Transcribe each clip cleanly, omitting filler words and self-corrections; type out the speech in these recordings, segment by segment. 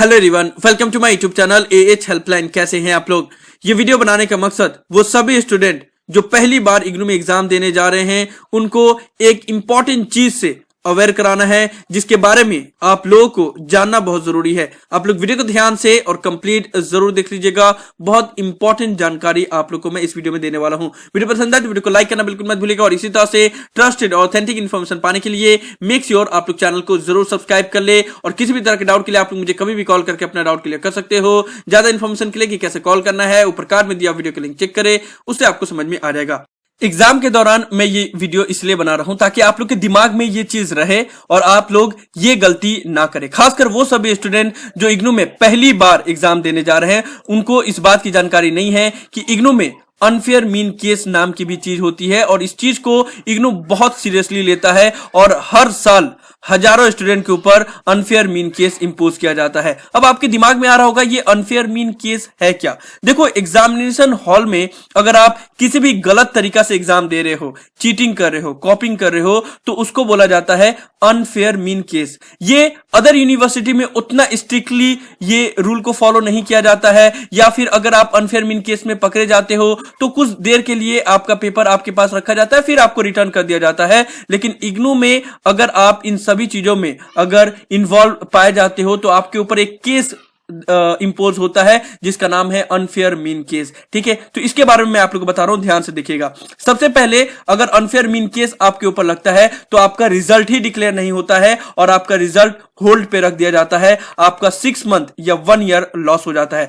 Hello everyone, welcome to my YouTube channel AH helpline. कैसे हैं आप लोग। ये वीडियो बनाने का मकसद वो सभी स्टूडेंट जो पहली बार इग्नू में एग्जाम देने जा रहे हैं उनको एक इंपॉर्टेंट चीज से अवेयर कराना है, जिसके बारे में आप लोगों को जानना बहुत जरूरी है। आप लोग वीडियो को ध्यान से और कंप्लीट जरूर देख लीजिएगा। बहुत इंपॉर्टेंट जानकारी आप लोग को मैं इस वीडियो में देने वाला हूं। वीडियो पसंद आए तो वीडियो को लाइक करना बिल्कुल मत भूलिएगा और इसी तरह से ट्रस्टेड और ऑथेंटिक इन्फॉर्मेशन पाने के लिए मेक श्योर आप लोग चैनल को जरूर सब्सक्राइब कर ले। और किसी भी तरह के डाउट के लिए आप लोग मुझे कभी भी कॉल करके अपना डाउट क्लियर कर सकते हो। ज्यादा इन्फॉर्मेशन के लिए कि कैसे कॉल करना है ऊपर कार्ड में दिया वीडियो का लिंक चेक करें, उससे आपको समझ में आ जाएगा। एग्जाम के दौरान मैं ये वीडियो इसलिए बना रहा हूं ताकि आप लोग के दिमाग में ये चीज रहे और आप लोग ये गलती ना करें। खासकर वो सभी स्टूडेंट जो इग्नू में पहली बार एग्जाम देने जा रहे हैं, उनको इस बात की जानकारी नहीं है कि इग्नू में अनफेयर मीन केस नाम की भी चीज होती है और इस चीज को इग्नू बहुत सीरियसली लेता है और हर साल हजारों स्टूडेंट के ऊपर अनफेयर मीन केस इंपोज किया जाता है। अब आपके दिमाग में आ रहा होगा ये अनफेयर मीन केस है क्या। देखो, एग्जामिनेशन हॉल में अगर आप किसी भी गलत तरीका से एग्जाम दे रहे हो, चीटिंग कर रहे हो, कॉपिंग कर रहे हो, तो उसको बोला जाता है अनफेयर मीन केस। ये अदर यूनिवर्सिटी में उतना स्ट्रिक्टली ये रूल को फॉलो नहीं किया जाता है, या फिर अगर आप अनफेयर मीन केस में पकड़े जाते हो तो कुछ देर के लिए आपका पेपर आपके पास रखा जाता है, फिर आपको रिटर्न कर दिया जाता है। लेकिन इग्नू में अगर आप इन सभी चीजों में अगर इन्वॉल्व पाए जाते हो तो आपके ऊपर एक केस इंपोज होता है जिसका नाम है अनफेयर मीन केस। ठीक है, तो इसके बारे में मैं आप लोगों को बता रहा हूं, ध्यान से देखिएगा। सबसे पहले अगर अनफेयर मीन केस आपके ऊपर लगता है तो आपका रिजल्ट ही डिक्लेयर नहीं होता है और आपका रिजल्ट होल्ड पे रख दिया जाता है। आपका 6 मंथ या 1 ईयर लॉस हो जाता है।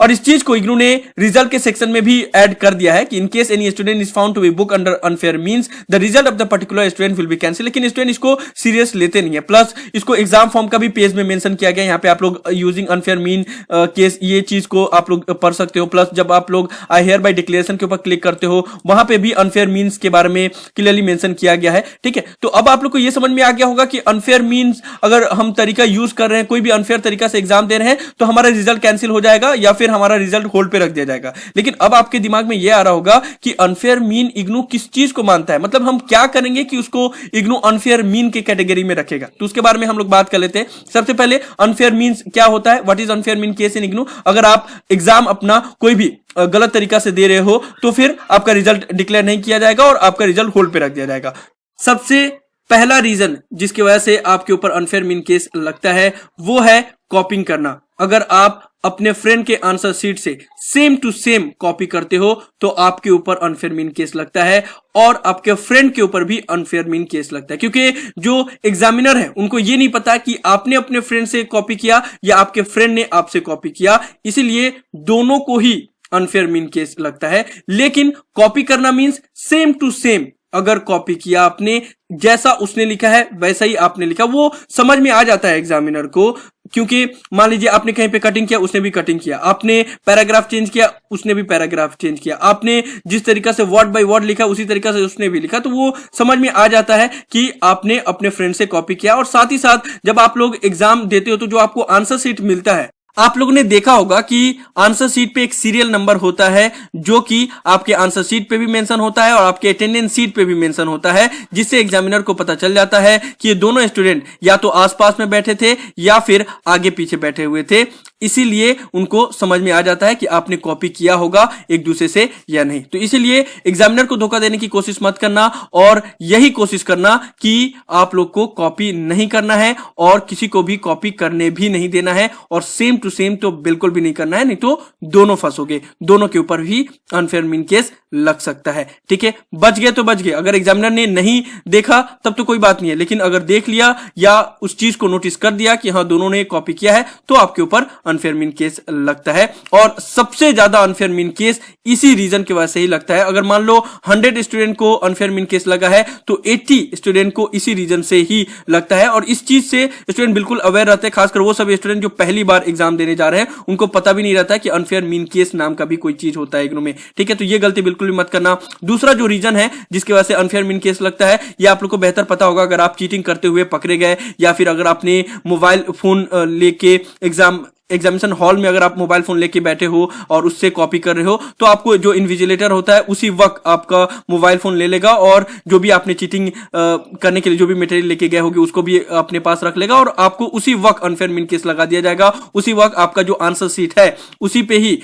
और इस चीज को इग्नू ने रिजल्ट के सेक्शन में भी ऐड कर दिया है कि in case any student is found to be book under unfair means the result of the particular student will be cancel. लेकिन स्टूडेंट इसको सीरियस लेते नहीं है। प्लस इसको एग्जाम फॉर्म का भी पेज में मेंशन किया गया है। यहाँ पे आप लोग यूजिंग अनफेयर मीन केस ये चीज को आप लोग पढ़ सकते हो। प्लस जब आप लोग आई हियर बाय डिक्लेरेशन के ऊपर क्लिक करते हो वहां पे भी अनफेयर मीन्स के बारे में क्लियरली मेंशन किया गया है। ठीक है, तो अब आप लोग को ये समझ में आ गया होगा कि अनफेयर मीन्स अगर हम तरीका यूज कर रहे हैं, कोई भी अनफेयर तरीका से एग्जाम दे रहे हैं तो हमारा रिजल्ट कैंसिल हो जाएगा या फिर हमारा रिजल्ट होल्ड पे रख दिया जाएगा। लेकिन अब आपके दिमाग में यह आ रहा होगा कि अनफेयर मीन इग्नू किस चीज को मानता है, मतलब हम क्या करेंगे कि उसको इग्नू अनफेयर मीन के कैटेगरी में रखेगा। तो उसके बारे में हम लोग बात कर लेते हैं। सबसे पहले अनफेयर मीन्स क्या होता है, what is unfair mean case in IGNOU. अगर आप एग्जाम अपना कोई भी गलत तरीका से दे रहे हो तो फिर आपका रिजल्ट डिक्लेयर नहीं किया जाएगा और आपका रिजल्ट होल्ड पे रख दिया जाएगा। सबसे पहला रीजन जिसकी वजह से आपके ऊपर अनफेयर मीन केस लगता है वो है कॉपिंग करना। अगर आप अपने फ्रेंड के आंसर शीट से सेम टू सेम कॉपी करते हो तो आपके ऊपर अनफेयर मीन केस लगता है और आपके फ्रेंड के ऊपर भी अनफेयर मीन केस लगता है, क्योंकि जो एग्जामिनर है उनको ये नहीं पता कि आपने अपने फ्रेंड से कॉपी किया या आपके फ्रेंड ने आपसे कॉपी किया, इसीलिए दोनों को ही अनफेयर मीन केस लगता है। लेकिन कॉपी करना मीन्स सेम टू सेम अगर कॉपी किया आपने, जैसा उसने लिखा है वैसा ही आपने लिखा, वो समझ में आ जाता है एग्जामिनर को। क्योंकि मान लीजिए आपने कहीं पे कटिंग किया, उसने भी कटिंग किया, आपने पैराग्राफ चेंज किया, उसने भी पैराग्राफ चेंज किया, आपने जिस तरीका से वर्ड बाय वर्ड लिखा उसी तरीका से उसने भी लिखा, तो वो समझ में आ जाता है कि आपने अपने फ्रेंड से कॉपी किया। और साथ ही साथ जब आप लोग एग्जाम देते हो तो जो आपको आंसर शीट मिलता है, आप लोगों ने देखा होगा कि आंसर शीट पे एक सीरियल नंबर होता है जो कि आपके आंसर शीट पे भी मेंशन होता है और आपके अटेंडेंस शीट पे भी मेंशन होता है, जिससे एग्जामिनर को पता चल जाता है कि ये दोनों स्टूडेंट या तो आसपास में बैठे थे या फिर आगे पीछे बैठे हुए थे। इसीलिए उनको समझ में आ जाता है कि आपने कॉपी किया होगा एक दूसरे से या नहीं। तो इसीलिए एग्जामिनर को धोखा देने की कोशिश मत करना और यही कोशिश करना कि आप लोग को कॉपी नहीं करना है और किसी को भी कॉपी करने भी नहीं देना है और सेम टू सेम तो बिल्कुल भी नहीं करना है, नहीं तो दोनों फंसोगे, दोनों के ऊपर भी अनफेयर मीन केस लग सकता है। ठीक है, बच गए तो बच गए। अगर एग्जामिनर ने नहीं देखा तब तो कोई बात नहीं है, लेकिन अगर देख लिया या उस चीज को नोटिस कर दिया कि हाँ दोनों ने कॉपी किया है तो आपके ऊपर अनफेयर मीन केस लगता है। और सबसे ज्यादा अनफेयर मीन केस इसी रीजन की वजह से ही लगता है। अगर मान लो 100 स्टूडेंट को अनफेयर मीन केस लगा है तो 80 स्टूडेंट को इसी रीजन से ही लगता है। और इस चीज से स्टूडेंट बिल्कुल अवेयर रहते हैं, खासकर वो सभी स्टूडेंट जो पहली बार एग्जाम देने जा रहे हैं, उनको पता भी नहीं रहता है कि अनफेयर मीन केस नाम का भी कोई चीज होता है इग्नू में। ठीक है, तो ये गलती बिल्कुल भी मत करना। दूसरा जो रीजन है जिसकी वजह से अनफेयर मीन केस लगता है, ये आप लोग को बेहतर पता होगा। अगर आप चीटिंग करते हुए पकड़े गए या फिर अगर आपने मोबाइल फोन लेके एग्जाम एग्जामिनेशन हॉल में अगर आप मोबाइल फोन लेके बैठे हो और उससे कॉपी कर रहे हो तो आपको जो इन्विजिलेटर होता है उसी वक्त आपका मोबाइल फोन ले लेगा और जो भी आपने चीटिंग करने के लिए जो भी मटेरियल लेके गए होगे उसको भी अपने पास रख लेगा और आपको उसी वक्त अनफेयर मीन केस लगा दिया जाएगा। उसी वक्त आपका जो आंसर शीट है उसी पे ही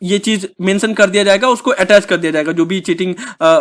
ये चीज मेंशन कर दिया जाएगा, उसको अटैच कर दिया जाएगा। जो भी चीटिंग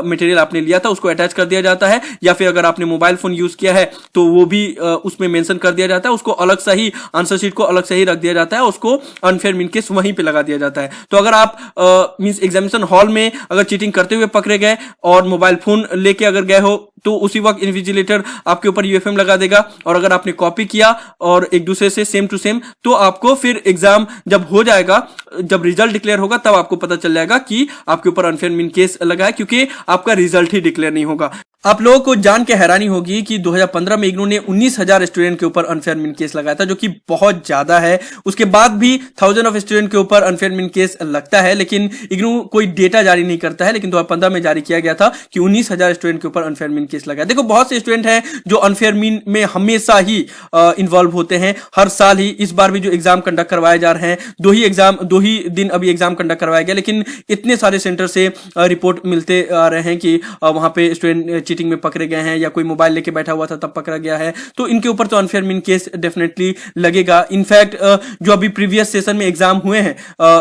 मटेरियल आपने लिया था उसको अटैच कर दिया जाता है, या फिर अगर आपने मोबाइल फोन यूज किया है तो वो भी उसमें मेंशन कर दिया जाता है। उसको अलग से ही आंसर शीट को अलग से ही रख दिया जाता है, उसको अनफेयर मीन केस वहीं पे लगा दिया जाता है। तो अगर आप मींस एग्जामिनेशन हॉल में अगर चीटिंग करते हुए पकड़े गए और मोबाइल फोन लेके अगर गए हो तो उसी वक्त इन्विजिलेटर आपके ऊपर यूएफएम लगा देगा। और अगर आपने कॉपी किया और एक दूसरे से सेम टू सेम तो आपको फिर एग्जाम जब हो जाएगा, जब रिजल्ट डिक्लेयर होगा तब आपको पता चल जाएगा कि आपके ऊपर अनफेयर मीन केस लगा है, क्योंकि आपका रिजल्ट ही डिक्लेयर नहीं होगा। आप लोगों को जान के हैरानी होगी कि 2015 में इग्नू ने 19,000 स्टूडेंट के ऊपर अनफेयर मीन केस लगाया था, जो कि बहुत ज्यादा है। उसके बाद भी 1000 ऑफ स्टूडेंट के ऊपर अनफेयर मीन केस लगता है, लेकिन इग्नू कोई डेटा जारी नहीं करता है। लेकिन 2015 में जारी किया गया था कि 19,000 स्टूडेंट के ऊपर अनफेयर मीन केस लगा है। देखो, बहुत से स्टूडेंट हैं जो अनफेयर मीन में हमेशा ही इन्वॉल्व होते हैं, हर साल ही। इस बार भी जो एग्जाम कंडक्ट करवाए जा रहे हैं, दो ही दिन अभी एग्जाम कंडक्ट करवाया गया, लेकिन इतने सारे सेंटर से रिपोर्ट मिलते आ रहे हैं कि वहां पे स्टूडेंट चीटिंग में पकड़े गए हैं या कोई मोबाइल लेके बैठा हुआ था तब पकड़ा गया है। तो इनके ऊपर तो अनफेयर मीन केस डेफिनेटली लगेगा। इनफैक्ट जो अभी प्रीवियस सेशन में एग्जाम हुए हैं,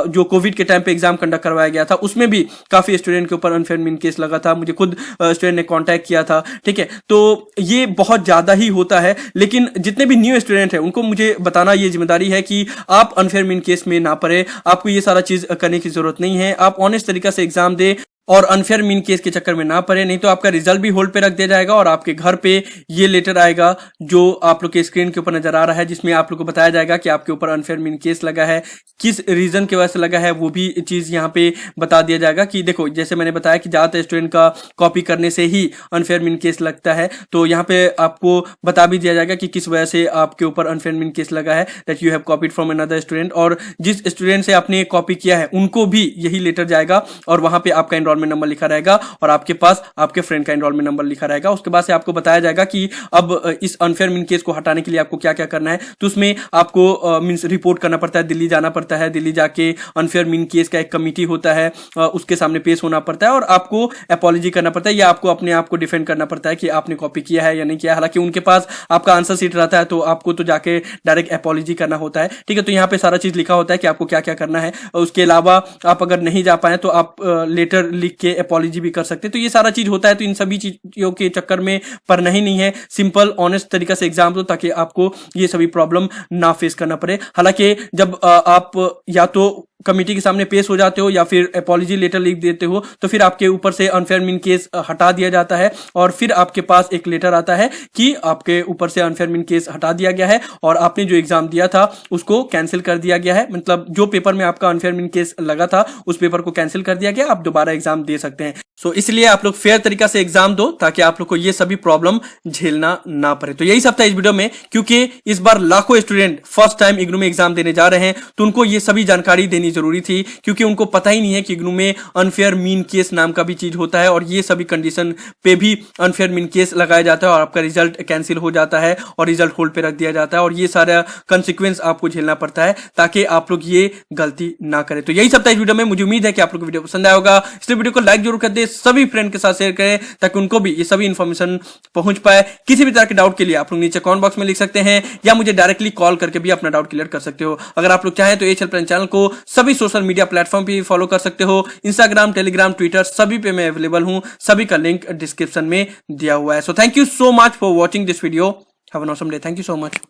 जो कोविड के टाइम पे एग्जाम कंडक्ट करवाया गया था, उसमें भी काफी स्टूडेंट के ऊपर अनफेयर मीन केस लगा था। मुझे खुद स्टूडेंट ने कांटेक्ट किया था, ठीक है। तो ये बहुत ज्यादा ही होता है, लेकिन जितने भी न्यू स्टूडेंट हैं उनको मुझे बताना ये जिम्मेदारी है कि आप अनफेयर मीन केस में ना पड़े। आपको ये सारा चीज करने की जरूरत नहीं है। आप ऑनेस्ट तरीका से एग्जाम दे और अनफेयर मीन केस के चक्कर में ना पड़े, नहीं तो आपका रिजल्ट भी होल्ड पे रख दिया जाएगा और आपके घर पे ये लेटर आएगा जो आप लोग के स्क्रीन के ऊपर नजर आ रहा है, जिसमें आप लोग को बताया जाएगा कि आपके ऊपर अनफेयर मीन केस लगा है, किस रीजन की वजह से लगा है, वो भी चीज यहाँ पे बता दिया जाएगा। कि देखो, जैसे मैंने बताया कि ज्यादातर स्टूडेंट का कॉपी करने से ही अनफेयर मीन केस लगता है, तो यहाँ पे आपको बता भी दिया जाएगा कि किस वजह से आपके ऊपर अनफेयर मीन केस लगा है, that you have copied from another student. और जिस स्टूडेंट से आपने कॉपी किया है उनको भी यही लेटर जाएगा और वहां पे आपका एनरोलमेंट नंबर लिखा रहेगा और आपके पास आपके फ्रेंड का एनरोलमेंट नंबर लिखा रहेगा। उसके बाद से आपको बताया जाएगा कि अब इस अनफेयर मीन केस को हटाने के लिए आपको क्या क्या करना है। तो उसमें आपको मींस रिपोर्ट करना पड़ता है, दिल्ली जाना पड़ता है। दिल्ली जाके अनफेयर मीन केस का एक कमिटी होता है, उसके सामने पेश होना पड़ता है और आपको अपॉलॉजी करना पड़ता है, या आपको अपने आप को डिफेंड करना पड़ता है कि आपने कॉपी किया है या नहीं किया। हालांकि उनके पास आपका आंसर शीट रहता है, तो आपको तो जाके डायरेक्ट अपॉलॉजी करना होता है, ठीक है। तो यहाँ पे सारा चीज लिखा होता है कि आपको क्या क्या करना है। उसके अलावा आप अगर नहीं जा पाए तो आप लेटर लिख के अपॉलॉजी भी कर सकते हैं। तो ये सारा चीज होता है। तो इन सभी चीजों के चक्कर में पड़ना ही नहीं है। सिंपल ऑनेस्ट तरीका से एग्जाम दो ताकि आपको ये सभी प्रॉब्लम ना फेस करना पड़े। हालांकि जब आप या तो कमिटी के सामने पेश हो जाते हो या फिर अपॉलॉजी लेटर लिख देते हो तो फिर आपके ऊपर से अनफेयर मीन केस हटा दिया जाता है और फिर आपके पास एक लेटर आता है कि आपके ऊपर से अनफेयर मीन केस हटा दिया गया है और आपने जो एग्जाम दिया था उसको कैंसिल कर दिया गया है। मतलब जो पेपर में आपका अनफेयर मीन केस लगा था उस पेपर को कैंसिल कर दिया गया, आप दोबारा एग्जाम दे सकते हैं। सो इसलिए आप लोग फेयर तरीका से एग्जाम दो ताकि आप लोग को ये सभी प्रॉब्लम झेलना ना पड़े। तो यही सब था इस वीडियो में, क्योंकि इस बार लाखों स्टूडेंट फर्स्ट टाइम इग्नू में एग्जाम देने जा रहे हैं, तो उनको ये सभी जानकारी देनी जरूरी थी, क्योंकि उनको पता ही नहीं है कि इग्नू में अनफेयर मीन केस नाम का भी चीज होता है और ये सभी कंडीशन पे भी अनफेयर मीन केस लगाया जाता है और आपका रिजल्ट कैंसिल हो जाता है और रिजल्ट होल्ड पे रख दिया जाता है और ये सारा कंसिक्वेंस आपको झेलना पड़ता है ताकि आप लोग ये गलती ना करें। तो यही सब था इस वीडियो में। मुझे उम्मीद है कि आप लोग को वीडियो पसंद आया होगा। इस वीडियो को लाइक जरूर कर दे, सभी फ्रेंड के साथ शेयर करें ताकि उनको भी ये सभी इंफॉर्मेशन पहुंच पाए। किसी भी तरह के डाउट के लिए आप लोग नीचे कमेंट बॉक्स में लिख सकते हैं या मुझे डायरेक्टली कॉल करके भी अपना डाउट क्लियर कर सकते हो। अगर आप लोग चाहें तो एएच हेल्पलाइन चैनल को सभी सोशल मीडिया प्लेटफॉर्म पे फॉलो कर सकते हो। इंस्टाग्राम, टेलीग्राम, ट्विटर सभी पे मैं अवेलेबल हूं। सभी का लिंक डिस्क्रिप्शन में दिया हुआ है। So thank you so much for watching this video. Have an awesome day. Thank you so much.